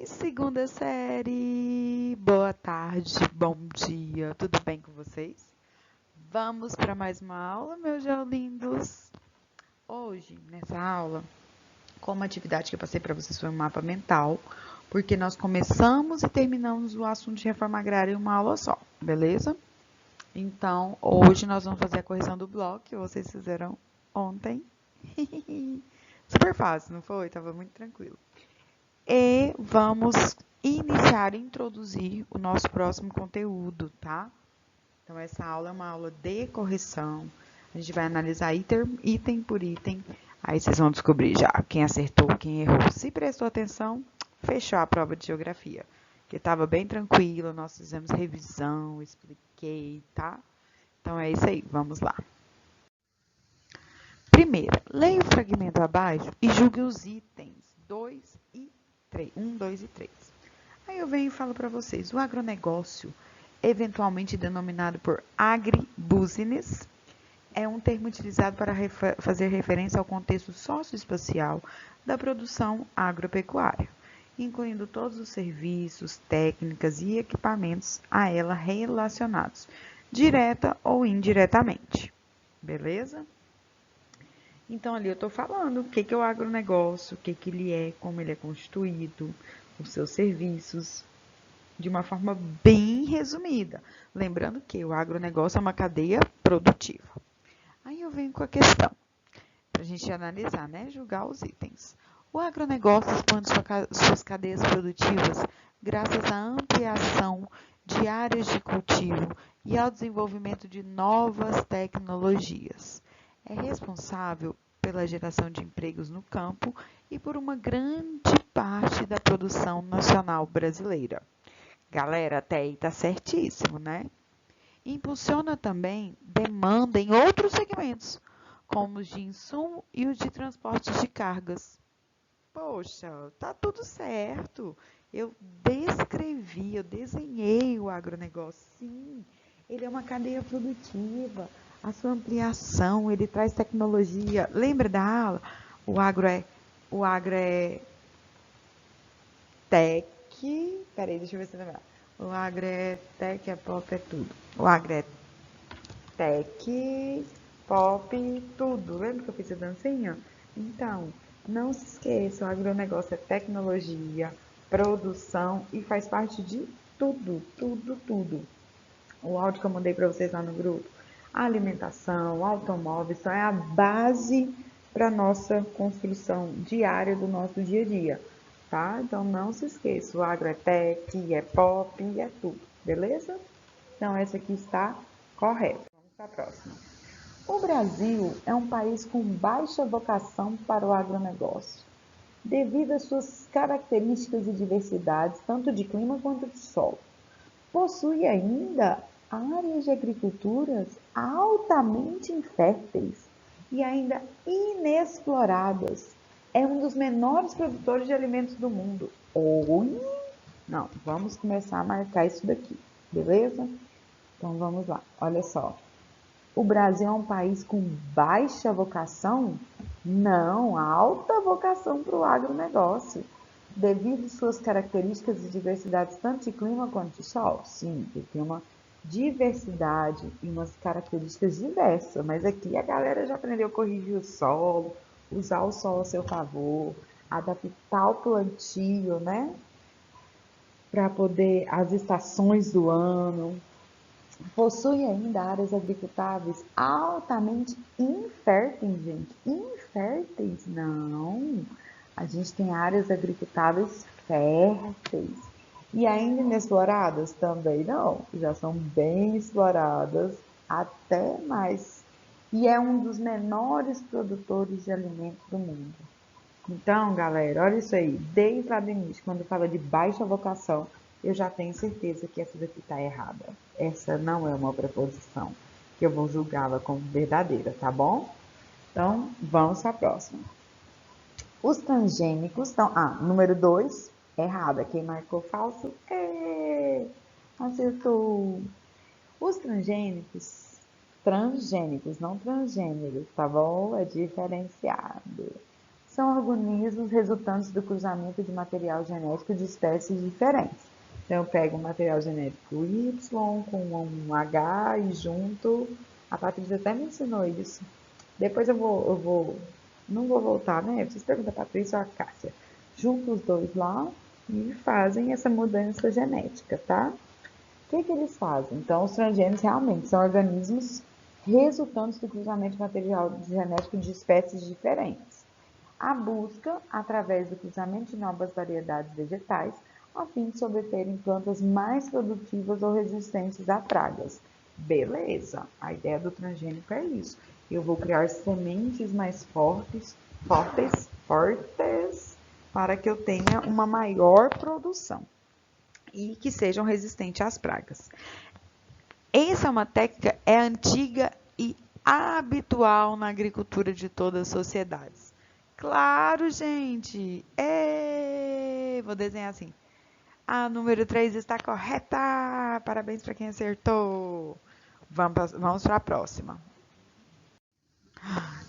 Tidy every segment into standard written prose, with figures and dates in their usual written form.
segunda série! Boa tarde, bom dia, tudo bem com vocês? Vamos para mais uma aula, meus geolindos? Hoje, nessa aula, como atividade que eu passei para vocês foi um mapa mental, porque nós começamos e terminamos o assunto de reforma agrária em uma aula só, beleza? Então, hoje nós vamos fazer a correção do bloco que vocês fizeram ontem. Super fácil, não foi? Tava muito tranquilo. E vamos introduzir o nosso próximo conteúdo, tá? Então, essa aula é uma aula de correção. A gente vai analisar item por item. Aí vocês vão descobrir já quem acertou, quem errou. Se prestou atenção, fechou a prova de geografia. Que estava bem tranquilo, nós fizemos revisão, expliquei, tá? Então, é isso aí, vamos lá. Primeiro, leia o fragmento abaixo e julgue os itens 2 e 3. 1, 2 e 3. Aí eu venho e falo para vocês, o agronegócio, eventualmente denominado por agribusiness, é um termo utilizado para fazer referência ao contexto socioespacial da produção agropecuária, incluindo todos os serviços, técnicas e equipamentos a ela relacionados, direta ou indiretamente. Beleza? Então, ali eu estou falando o que é o agronegócio, o que ele é, como ele é constituído, os seus serviços, de uma forma bem resumida. Lembrando que o agronegócio é uma cadeia produtiva. Aí eu venho com a questão, para a gente analisar, né? Julgar os itens. O agronegócio expande suas cadeias produtivas graças à ampliação de áreas de cultivo e ao desenvolvimento de novas tecnologias. É responsável pela geração de empregos no campo e por uma grande parte da produção nacional brasileira. Galera, até aí tá certíssimo, né? Impulsiona também demanda em outros segmentos, como os de insumo e os de transportes de cargas. Poxa, tá tudo certo. Eu descrevi, eu desenhei o agronegócio. Sim, ele é uma cadeia produtiva. A sua ampliação, ele traz tecnologia. Lembra da aula? O agro é tech. Peraí, deixa eu ver se eu lembrar. O agro é tech, é pop, é tudo. O agro é tech, pop, tudo. Lembra que eu fiz a dancinha? Então, não se esqueça, o agronegócio é tecnologia, produção e faz parte de tudo, tudo, tudo. O áudio que eu mandei para vocês lá no grupo, a alimentação, o automóvel, isso é a base para a nossa construção diária do nosso dia a dia, tá? Então, não se esqueça, o agro é tech, é pop, é tudo, beleza? Então, essa aqui está correta. Vamos para a próxima. O Brasil é um país com baixa vocação para o agronegócio, devido às suas características e diversidades, tanto de clima quanto de solo. Possui ainda áreas de agriculturas altamente inférteis e ainda inexploradas. É um dos menores produtores de alimentos do mundo. Oi? Não, vamos começar a marcar isso daqui, beleza? Então vamos lá, olha só. O Brasil é um país com baixa vocação? Não, alta vocação para o agronegócio. Devido às suas características e diversidades, tanto de clima quanto de sol? Sim, ele tem uma diversidade e umas características diversas, mas aqui a galera já aprendeu a corrigir o solo, usar o solo a seu favor, adaptar o plantio, né? Para poder as estações do ano. Possui ainda áreas agricultáveis altamente inférteis, gente. Inférteis? Não. A gente tem áreas agricultáveis férteis. E ainda inexploradas? Também não. Já são bem exploradas, até mais. E é um dos menores produtores de alimentos do mundo. Então, galera, olha isso aí. Desde lá do início, quando fala de baixa vocação, eu já tenho certeza que essa daqui está errada. Essa não é uma preposição, que eu vou julgá-la como verdadeira, tá bom? Então, vamos para a próxima. Os transgênicos estão... número 2, errada. Quem marcou falso? Acertou. Os transgênicos, não transgêneros, tá bom? É diferenciado. são organismos resultantes do cruzamento de material genético de espécies diferentes. Então, eu pego um material genético Y com um H e junto. A Patrícia até me ensinou isso. Depois não vou voltar, né? Vocês perguntam a Patrícia ou a Cássia. Junto os dois lá e fazem essa mudança genética, tá? O que eles fazem? Então, os transgênicos realmente são organismos resultantes do cruzamento de material genético de espécies diferentes. A busca, através do cruzamento de novas variedades vegetais, a fim de se obterem plantas mais produtivas ou resistentes a pragas. Beleza, a ideia do transgênico é isso. Eu vou criar sementes mais fortes, para que eu tenha uma maior produção e que sejam resistentes às pragas. Essa é uma técnica antiga e habitual na agricultura de todas as sociedades. Claro, gente! Vou desenhar assim. A número 3 está correta! Parabéns para quem acertou! Vamos para a próxima.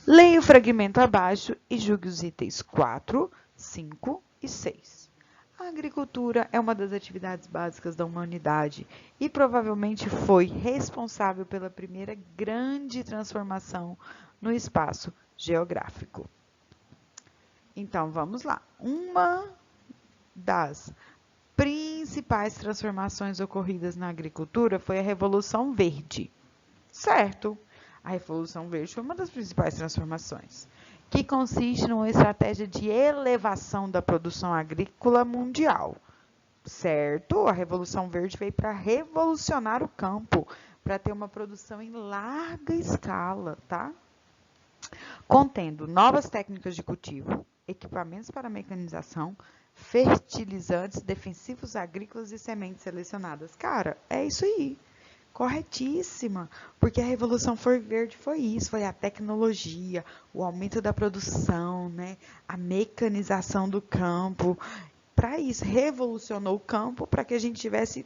Leia o fragmento abaixo e julgue os itens 4, 5 e 6. A agricultura é uma das atividades básicas da humanidade e provavelmente foi responsável pela primeira grande transformação no espaço geográfico. Então, vamos lá. Uma das principais transformações ocorridas na agricultura foi a Revolução Verde. Certo? A Revolução Verde foi uma das principais transformações, que consiste numa estratégia de elevação da produção agrícola mundial. Certo? A Revolução Verde veio para revolucionar o campo, para ter uma produção em larga escala, tá? Contendo novas técnicas de cultivo, equipamentos para mecanização, fertilizantes, defensivos agrícolas e sementes selecionadas. Cara, é isso aí. Corretíssima, porque a Revolução Verde foi isso, foi a tecnologia, o aumento da produção, né? A mecanização do campo. Para isso, revolucionou o campo para que a gente tivesse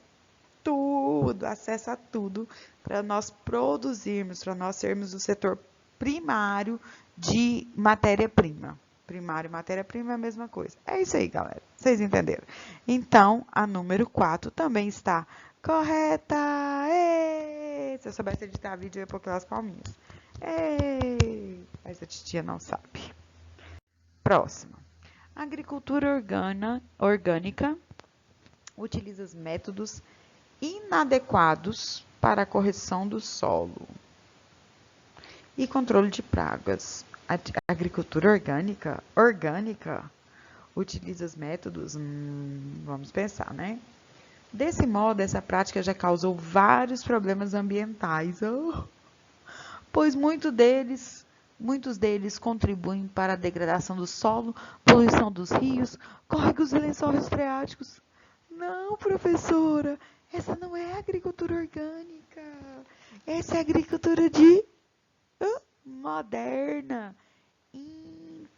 tudo, acesso a tudo, para nós produzirmos, para nós sermos o setor primário de matéria-prima. Primário e matéria-prima é a mesma coisa. É isso aí, galera. Vocês entenderam? Então, a número 4 também está correta! Ei! Se eu soubesse editar vídeo, eu ia pôr aquelas palminhas. Ei! Mas a titia não sabe. Próxima. A agricultura orgânica utiliza os métodos inadequados para a correção do solo e controle de pragas. A agricultura orgânica utiliza os métodos, vamos pensar, né? Desse modo, essa prática já causou vários problemas ambientais, pois muitos deles contribuem para a degradação do solo, poluição dos rios, córregos e lençóis freáticos. Não, professora, essa não é agricultura orgânica. Essa é agricultura moderna,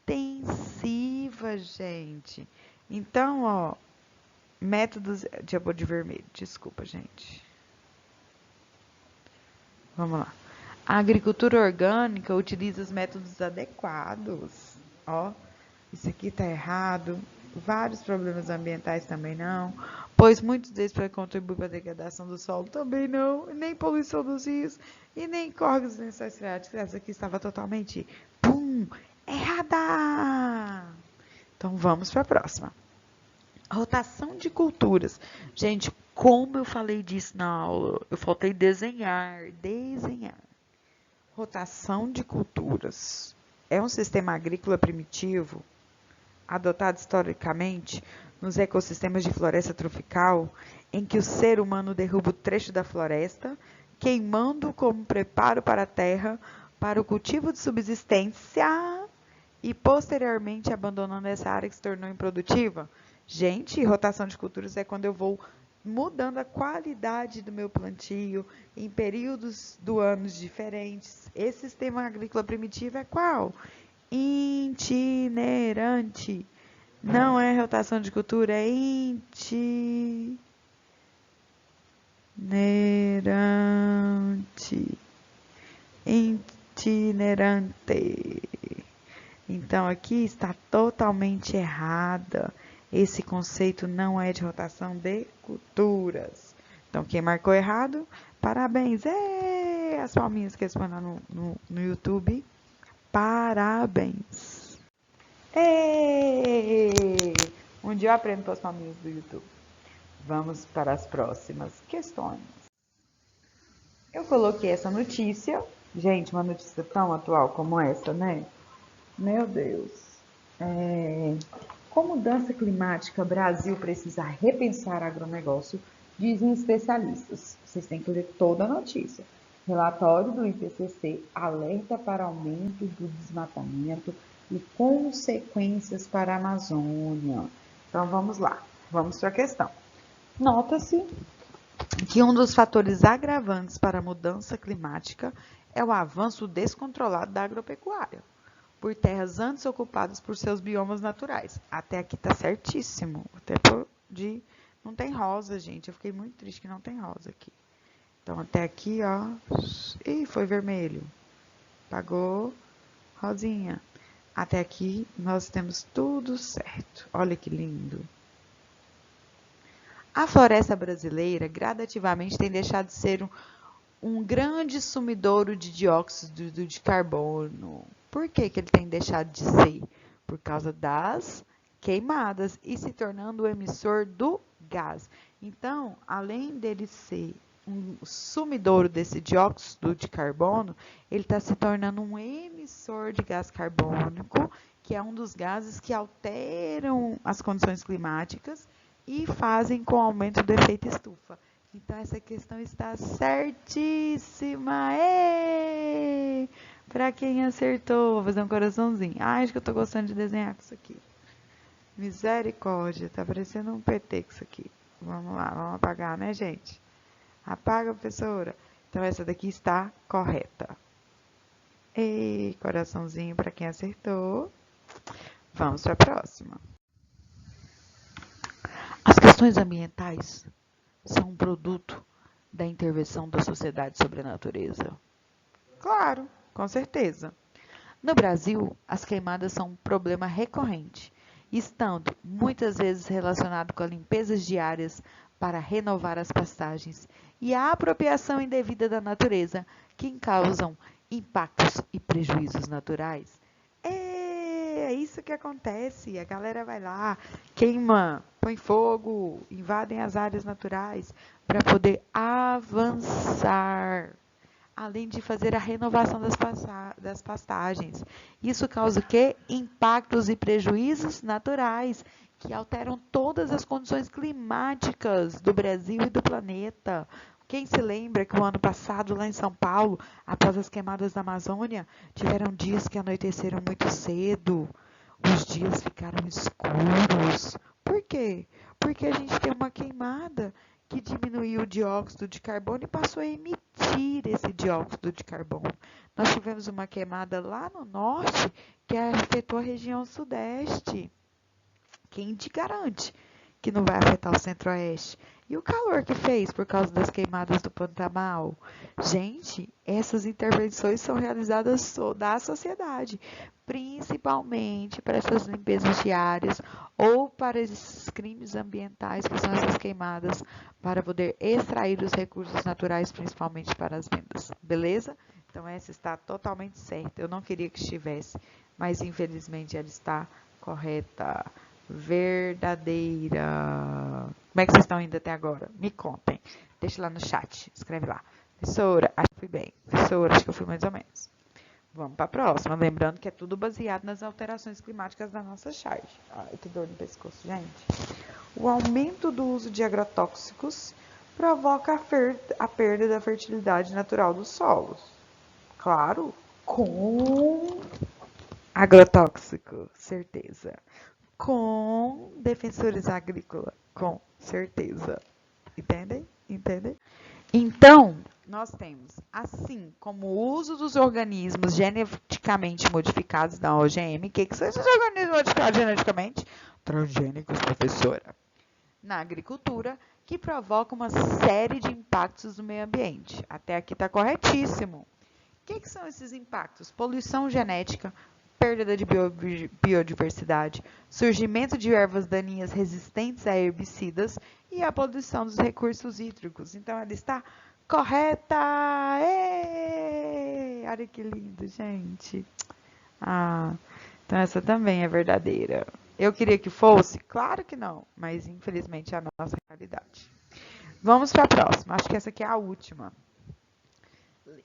intensiva, gente. Então, ó, métodos... Já vou de vermelho, desculpa, gente. Vamos lá. A agricultura orgânica utiliza os métodos adequados. Ó, isso aqui está errado. Vários problemas ambientais também não. Pois muitos deles contribuem para a degradação do solo também não. Nem poluição dos rios e nem córregos e lençóis freáticos. Essa aqui estava totalmente, errada! Então, vamos para a próxima. Rotação de culturas. Gente, como eu falei disso na aula, eu faltei desenhar. Rotação de culturas. É um sistema agrícola primitivo, adotado historicamente nos ecossistemas de floresta tropical, em que o ser humano derruba o trecho da floresta, queimando como preparo para a terra, para o cultivo de subsistência e, posteriormente, abandonando essa área que se tornou improdutiva. Gente, rotação de culturas é quando eu vou mudando a qualidade do meu plantio em períodos do ano diferentes. Esse sistema agrícola primitivo é qual? Itinerante. Não é rotação de cultura, é itinerante. Então, aqui está totalmente errada. Esse conceito não é de rotação de culturas. Então, quem marcou errado, parabéns. As palminhas que eles põem lá no YouTube. Parabéns. Ê! Um dia eu aprendo com as palminhas do YouTube. Vamos para as próximas questões. Eu coloquei essa notícia. Gente, uma notícia tão atual como essa, né? Meu Deus. Com mudança climática, Brasil precisa repensar agronegócio, dizem especialistas. Vocês têm que ler toda a notícia. Relatório do IPCC alerta para aumento do desmatamento e consequências para a Amazônia. Então vamos lá, vamos para a questão. Nota-se que um dos fatores agravantes para a mudança climática é o avanço descontrolado da agropecuária, por terras antes ocupadas por seus biomas naturais. Até aqui tá certíssimo. Até não tem rosa, gente. Eu fiquei muito triste que não tem rosa aqui. Então, até aqui, ó. Ih, foi vermelho. Pagou rosinha. Até aqui, nós temos tudo certo. Olha que lindo. A floresta brasileira gradativamente tem deixado de ser um grande sumidouro de dióxido de carbono. Por que ele tem deixado de ser? Por causa das queimadas e se tornando o emissor do gás. Então, além dele ser um sumidouro desse dióxido de carbono, ele está se tornando um emissor de gás carbônico, que é um dos gases que alteram as condições climáticas e fazem com o aumento do efeito estufa. Então, essa questão está certíssima. Para quem acertou, vou fazer um coraçãozinho. Ai, acho que eu tô gostando de desenhar com isso aqui. Misericórdia, tá parecendo um PT com isso aqui. Vamos lá, vamos apagar, né, gente? Apaga, professora. Então, essa daqui está correta. Coraçãozinho para quem acertou. Vamos para a próxima. As questões ambientais são um produto da intervenção da sociedade sobre a natureza? Claro, com certeza. No Brasil, as queimadas são um problema recorrente, estando muitas vezes relacionado com a limpeza diárias para renovar as pastagens e a apropriação indevida da natureza, que causam impactos e prejuízos naturais. É isso que acontece. A galera vai lá, queima, põe fogo, invadem as áreas naturais para poder avançar, além de fazer a renovação das pastagens. Isso causa o quê? Impactos e prejuízos naturais, que alteram todas as condições climáticas do Brasil e do planeta. Quem se lembra que o ano passado, lá em São Paulo, após as queimadas da Amazônia, tiveram dias que anoiteceram muito cedo, os dias ficaram escuros. Por quê? Porque a gente tem uma queimada que diminuiu o dióxido de carbono e passou a emitir esse dióxido de carbono. Nós tivemos uma queimada lá no norte que afetou a região sudeste. Quem te garante que não vai afetar o centro-oeste? E o calor que fez por causa das queimadas do Pantanal? Gente, essas intervenções são realizadas da sociedade, principalmente para essas limpezas diárias ou para esses crimes ambientais que são essas queimadas, para poder extrair os recursos naturais, principalmente para as vendas. Beleza? Então, essa está totalmente certa. Eu não queria que estivesse, mas infelizmente ela está correta. Verdadeira. Como é que vocês estão indo até agora? Me contem. Deixa lá no chat. Escreve lá. Professora, acho que fui bem. Professora, acho que eu fui mais ou menos. Vamos para a próxima. Lembrando que é tudo baseado nas alterações climáticas da nossa charge. Ai, que dor no pescoço, gente. O aumento do uso de agrotóxicos provoca a perda da fertilidade natural dos solos. Claro, com agrotóxico, certeza. Com defensores agrícolas, com certeza. Entendem? Entendem? Então, nós temos, assim como o uso dos organismos geneticamente modificados da OGM, o que são esses organismos modificados geneticamente? Transgênicos, professora. Na agricultura, que provoca uma série de impactos no meio ambiente. Até aqui está corretíssimo. O que são esses impactos? Poluição genética, perda de biodiversidade, surgimento de ervas daninhas resistentes a herbicidas e a poluição dos recursos hídricos. Então, ela está correta! Êêê! Olha que lindo, gente! Ah, então essa também é verdadeira. Eu queria que fosse? Claro que não, mas infelizmente é a nossa realidade. Vamos para a próxima. Acho que essa aqui é a última.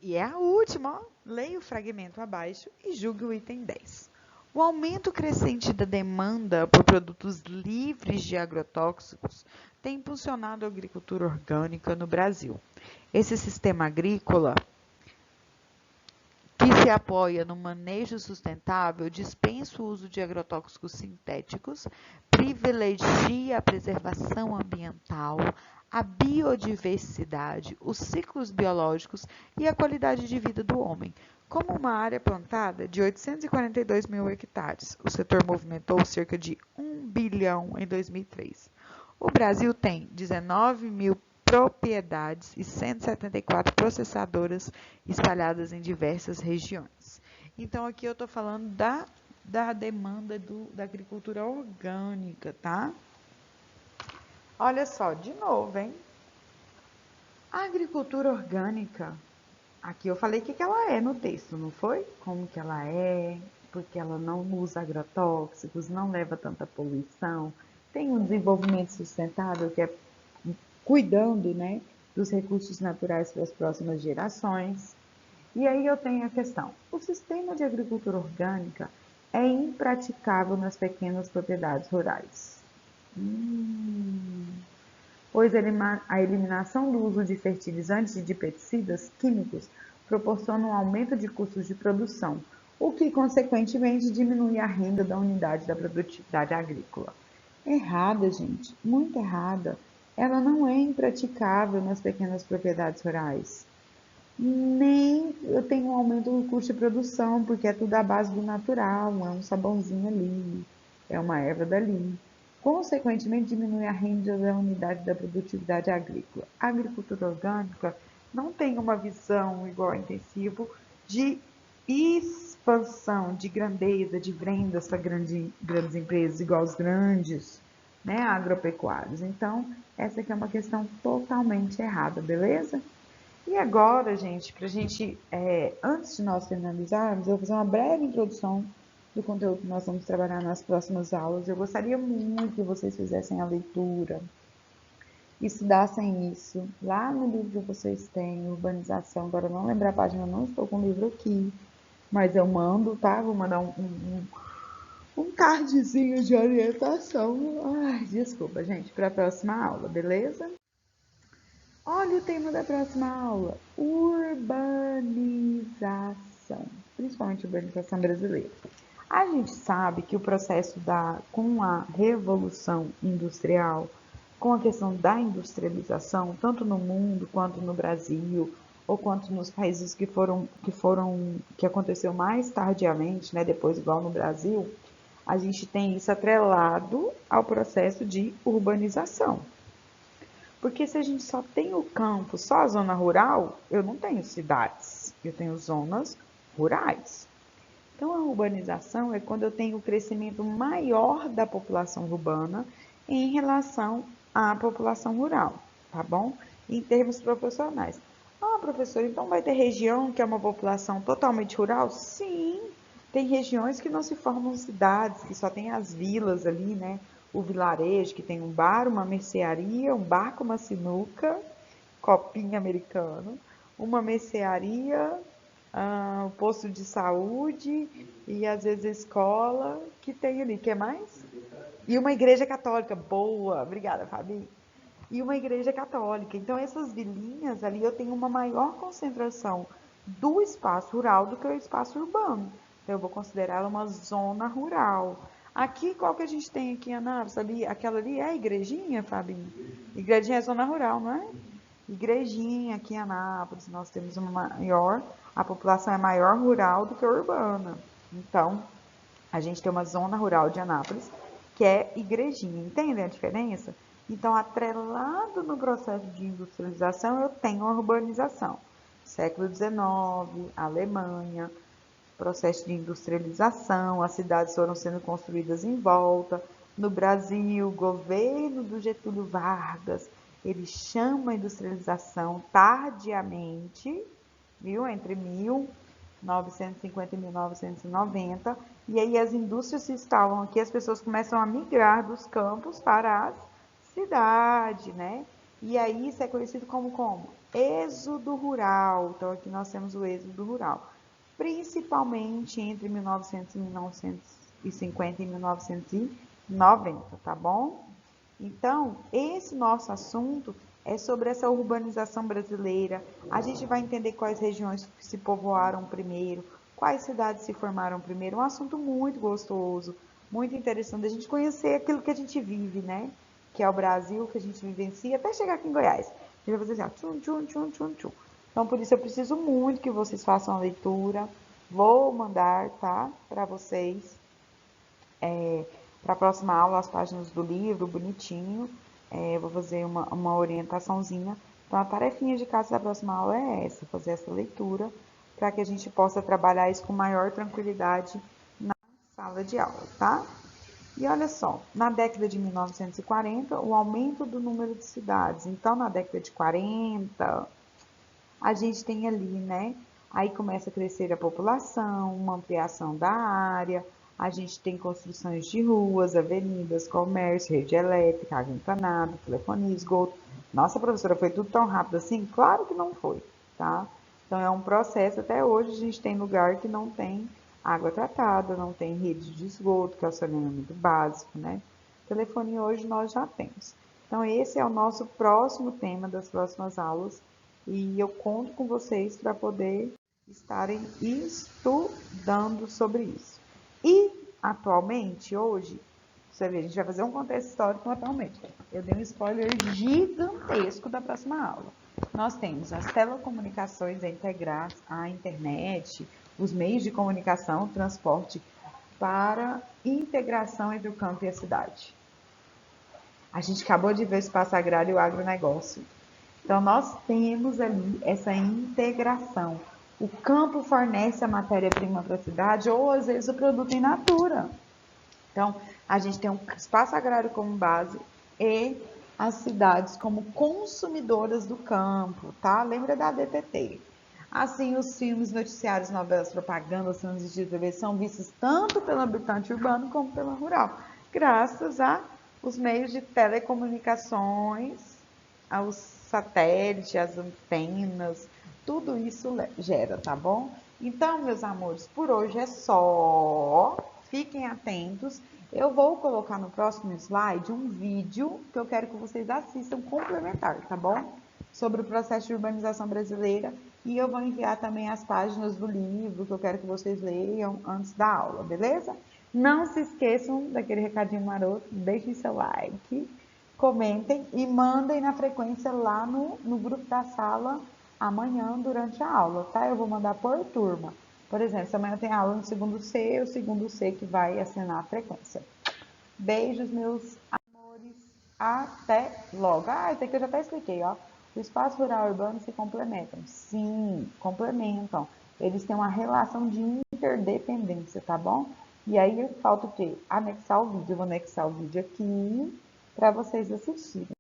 E é a última, ó. Leia o fragmento abaixo e julgue o item 10. O aumento crescente da demanda por produtos livres de agrotóxicos tem impulsionado a agricultura orgânica no Brasil. Esse sistema agrícola, que se apoia no manejo sustentável, dispensa o uso de agrotóxicos sintéticos, privilegia a preservação ambiental, a biodiversidade, os ciclos biológicos e a qualidade de vida do homem. Como uma área plantada de 842 mil hectares, o setor movimentou cerca de 1 bilhão em 2003. O Brasil tem 19 mil propriedades e 174 processadoras espalhadas em diversas regiões. Então, aqui eu estou falando da demanda da agricultura orgânica, tá? Olha só, de novo, hein? A agricultura orgânica, aqui eu falei o que ela é no texto, não foi? Como que ela é, porque ela não usa agrotóxicos, não leva tanta poluição, tem um desenvolvimento sustentável que é cuidando, né, dos recursos naturais para as próximas gerações. E aí eu tenho a questão, o sistema de agricultura orgânica é impraticável nas pequenas propriedades rurais. Pois a eliminação do uso de fertilizantes e de pesticidas químicos proporciona um aumento de custos de produção, o que, consequentemente, diminui a renda da unidade da produtividade agrícola. Errada, gente, muito errada. Ela não é impraticável nas pequenas propriedades rurais. Nem eu tenho um aumento do custo de produção, porque é tudo à base do natural, é um sabãozinho ali, é uma erva dali. Consequentemente, diminui a renda da unidade da produtividade agrícola. A agricultura orgânica não tem uma visão igual ao intensivo de expansão, de grandeza, de vendas para grandes empresas, igual aos grandes, né, agropecuários. Então, essa aqui é uma questão totalmente errada, beleza? E agora, gente, antes de nós finalizarmos, eu vou fazer uma breve introdução do conteúdo que nós vamos trabalhar nas próximas aulas. Eu gostaria muito que vocês fizessem a leitura, estudassem isso. Lá no livro que vocês têm, Urbanização, agora eu não lembro a página, eu não estou com o livro aqui, mas eu mando, tá? Vou mandar um cardzinho de orientação. Ai, desculpa, gente, para a próxima aula, beleza? Olha o tema da próxima aula: urbanização, principalmente urbanização brasileira. A gente sabe que o processo com a Revolução Industrial, com a questão da industrialização, tanto no mundo quanto no Brasil, ou quanto nos países que aconteceu mais tardiamente, né, depois igual no Brasil, a gente tem isso atrelado ao processo de urbanização. Porque se a gente só tem o campo, só a zona rural, eu não tenho cidades, eu tenho zonas rurais. Então, a urbanização é quando eu tenho o crescimento maior da população urbana em relação à população rural, tá bom? Em termos proporcionais. Ah, professor, então vai ter região que é uma população totalmente rural? Sim, tem regiões que não se formam cidades, que só tem as vilas ali, né? O vilarejo, que tem um bar, uma mercearia, um barco, uma sinuca, copinho americano, uma mercearia, um posto de saúde e às vezes a escola que tem ali. Quer mais? E uma igreja católica. Boa, obrigada, Fabi. E uma igreja católica. Então, essas vilinhas ali eu tenho uma maior concentração do espaço rural do que o espaço urbano. Então, eu vou considerar ela uma zona rural. Aqui, qual que a gente tem aqui em Anápolis? Ali, aquela ali é a igrejinha, Fabinho? Igrejinha é zona rural, não é? Igrejinha aqui em Anápolis, nós temos a população é maior rural do que urbana. Então, a gente tem uma zona rural de Anápolis, que é igrejinha. Entendem a diferença? Então, atrelado no processo de industrialização, eu tenho a urbanização. Século XIX, Alemanha, processo de industrialização, as cidades foram sendo construídas em volta. No Brasil, o governo do Getúlio Vargas, ele chama a industrialização tardiamente, viu? Entre 1950 e 1990. E aí as indústrias se instalam aqui, as pessoas começam a migrar dos campos para as cidades, né? E aí isso é conhecido como êxodo rural. Então aqui nós temos o êxodo rural, principalmente entre 1950 e 1990, tá bom? Então, esse nosso assunto é sobre essa urbanização brasileira. A gente vai entender quais regiões se povoaram primeiro, quais cidades se formaram primeiro. Um assunto muito gostoso, muito interessante a gente conhecer aquilo que a gente vive, né? Que é o Brasil, que a gente vivencia, até chegar aqui em Goiás. A gente vai fazer assim, ó, tchum, tchum, tchum, tchum, tchum. Então, por isso eu preciso muito que vocês façam a leitura. Vou mandar, tá, para vocês, para a próxima aula, as páginas do livro, bonitinho. Vou fazer uma orientaçãozinha. Então, a tarefinha de casa da próxima aula é essa, fazer essa leitura, para que a gente possa trabalhar isso com maior tranquilidade na sala de aula, tá? E olha só, na década de 1940, o aumento do número de cidades. Então, na década de 40, a gente tem ali, né? Aí começa a crescer a população, uma ampliação da área, a gente tem construções de ruas, avenidas, comércio, rede elétrica, água encanada, telefonia, esgoto. Nossa, professora, foi tudo tão rápido assim? Claro que não foi, tá? Então é um processo, até hoje a gente tem lugar que não tem água tratada, não tem rede de esgoto, que é o saneamento básico, né? Telefonia hoje nós já temos. Então esse é o nosso próximo tema das próximas aulas e eu conto com vocês para poder estarem estudando sobre isso. E atualmente, hoje, você vê, a gente vai fazer um contexto histórico atualmente. Eu dei um spoiler gigantesco da próxima aula. Nós temos as telecomunicações a integrar a internet, os meios de comunicação, o transporte para integração entre o campo e a cidade. A gente acabou de ver o espaço agrário e o agronegócio. Então, nós temos ali essa integração. O campo fornece a matéria-prima para a cidade ou, às vezes, o produto in natura. Então, a gente tem um espaço agrário como base e as cidades como consumidoras do campo, tá? Lembra da DTT? Assim, os filmes, noticiários, novelas, propagandas, filmes de TV são vistos tanto pelo habitante urbano como pelo rural, graças a os meios de telecomunicações, aos satélites, as antenas, tudo isso gera, tá bom? Então, meus amores, por hoje é só. Fiquem atentos. Eu vou colocar no próximo slide um vídeo que eu quero que vocês assistam complementar, tá bom? Sobre o processo de urbanização brasileira. E eu vou enviar também as páginas do livro que eu quero que vocês leiam antes da aula, beleza? Não se esqueçam daquele recadinho maroto, deixem seu like, comentem e mandem na frequência lá no grupo da sala amanhã durante a aula, tá? Eu vou mandar por turma. Por exemplo, se amanhã tem aula no segundo C, o segundo C que vai assinar a frequência. Beijos, meus amores. Até logo. Ah, isso aqui eu já até expliquei, ó. O espaço rural e urbano se complementam. Sim, complementam. Eles têm uma relação de interdependência, tá bom? E aí falta o quê? Anexar o vídeo. Eu vou anexar o vídeo aqui para vocês assistirem.